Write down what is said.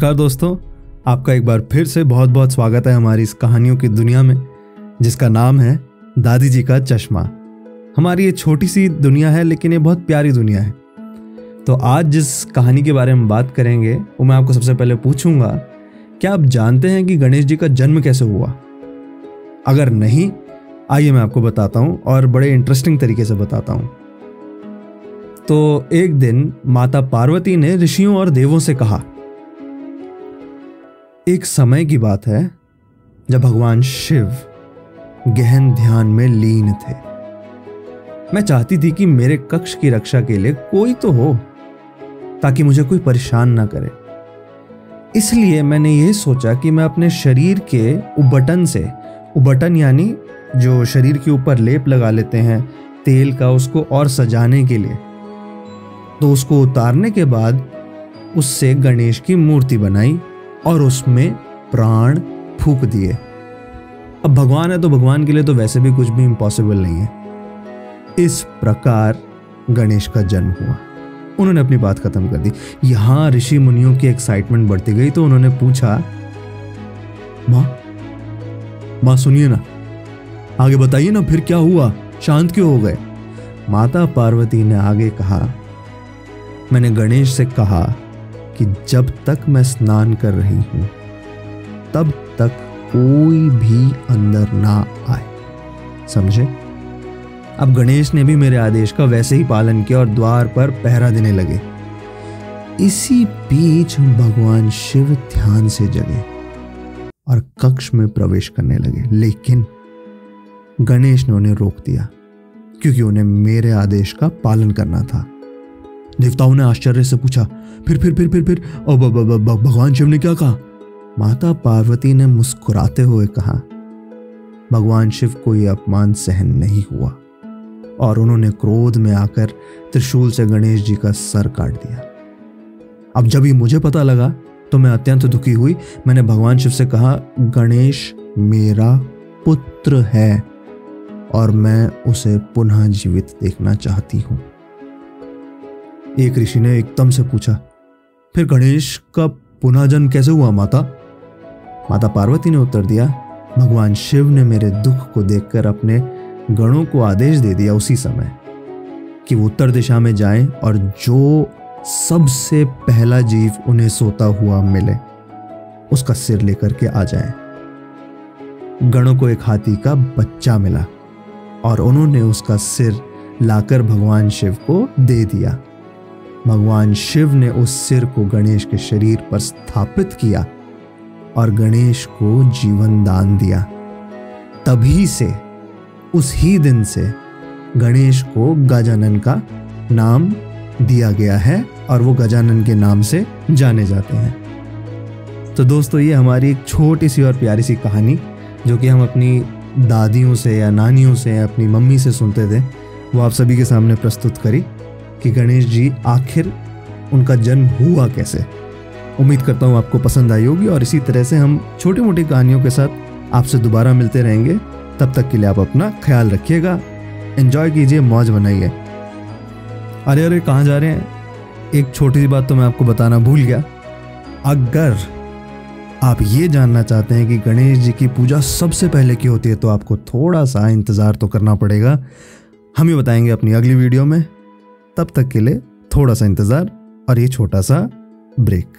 नमस्कार दोस्तों, आपका एक बार फिर से बहुत बहुत स्वागत है हमारी इस कहानियों की दुनिया में जिसका नाम है दादी जी का चश्मा। हमारी ये छोटी सी दुनिया है लेकिन ये बहुत प्यारी दुनिया है। तो आज जिस कहानी के बारे में बात करेंगे वो मैं आपको सबसे पहले पूछूंगा, क्या आप जानते हैं कि गणेश जी का जन्म कैसे हुआ? अगर नहीं, आइए मैं आपको बताता हूँ और बड़े इंटरेस्टिंग तरीके से बताता हूँ। तो एक दिन माता पार्वती ने ऋषियों और देवों से कहा, एक समय की बात है जब भगवान शिव गहन ध्यान में लीन थे। मैं चाहती थी कि मेरे कक्ष की रक्षा के लिए कोई तो हो ताकि मुझे कोई परेशान ना करे। इसलिए मैंने यह सोचा कि मैं अपने शरीर के उबटन यानी जो शरीर के ऊपर लेप लगा लेते हैं तेल का, उसको और सजाने के लिए, तो उसको उतारने के बाद उससे गणेश की मूर्ति बनाई और उसमें प्राण फूंक दिए। अब भगवान है तो भगवान के लिए तो वैसे भी कुछ भी इम्पॉसिबल नहीं है। इस प्रकार गणेश का जन्म हुआ। उन्होंने अपनी बात खत्म कर दी। यहां ऋषि मुनियों की एक्साइटमेंट बढ़ती गई तो उन्होंने पूछा, माँ सुनिए ना, आगे बताइए ना, फिर क्या हुआ, शांत क्यों हो गए? माता पार्वती ने आगे कहा, मैंने गणेश से कहा कि जब तक मैं स्नान कर रही हूं तब तक कोई भी अंदर ना आए, समझे? अब गणेश ने भी मेरे आदेश का वैसे ही पालन किया और द्वार पर पहरा देने लगे। इसी बीच भगवान शिव ध्यान से जगे और कक्ष में प्रवेश करने लगे, लेकिन गणेश ने उन्हें रोक दिया क्योंकि उन्हें मेरे आदेश का पालन करना था। देवताओं ने आश्चर्य से पूछा, फिर भगवान शिव ने क्या कहा? माता पार्वती ने मुस्कुराते हुए कहा, भगवान शिव को यह अपमान सहन नहीं हुआ और उन्होंने क्रोध में आकर त्रिशूल से गणेश जी का सर काट दिया। अब जब ये मुझे पता लगा तो मैं अत्यंत दुखी हुई। मैंने भगवान शिव से कहा, गणेश मेरा पुत्र है और मैं उसे पुनः जीवित देखना चाहती हूं। एक ऋषि ने एकदम से पूछा, फिर गणेश का पुनः जन्म कैसे हुआ माता? माता पार्वती ने उत्तर दिया, भगवान शिव ने मेरे दुख को देखकर अपने गणों को आदेश दे दिया उसी समय कि वो उत्तर दिशा में जाएं और जो सबसे पहला जीव उन्हें सोता हुआ मिले उसका सिर लेकर के आ जाएं। गणों को एक हाथी का बच्चा मिला और उन्होंने उसका सिर लाकर भगवान शिव को दे दिया। भगवान शिव ने उस सिर को गणेश के शरीर पर स्थापित किया और गणेश को जीवन दान दिया। तभी से, उस ही दिन से गणेश को गजानन का नाम दिया गया है और वो गजानन के नाम से जाने जाते हैं। तो दोस्तों, ये हमारी एक छोटी सी और प्यारी सी कहानी जो कि हम अपनी दादियों से या नानियों से या अपनी मम्मी से सुनते थे, वो आप सभी के सामने प्रस्तुत करी कि गणेश जी आखिर उनका जन्म हुआ कैसे। उम्मीद करता हूँ आपको पसंद आई होगी और इसी तरह से हम छोटी मोटी कहानियों के साथ आपसे दोबारा मिलते रहेंगे। तब तक के लिए आप अपना ख्याल रखिएगा, एंजॉय कीजिए, मौज बनाइए। अरे कहाँ जा रहे हैं? एक छोटी सी बात तो मैं आपको बताना भूल गया। अगर आप ये जानना चाहते हैं कि गणेश जी की पूजा सबसे पहले क्यों होती है तो आपको थोड़ा सा इंतज़ार तो करना पड़ेगा। हम ये बताएंगे अपनी अगली वीडियो में। तब तक के लिए थोड़ा सा इंतज़ार और ये छोटा सा ब्रेक।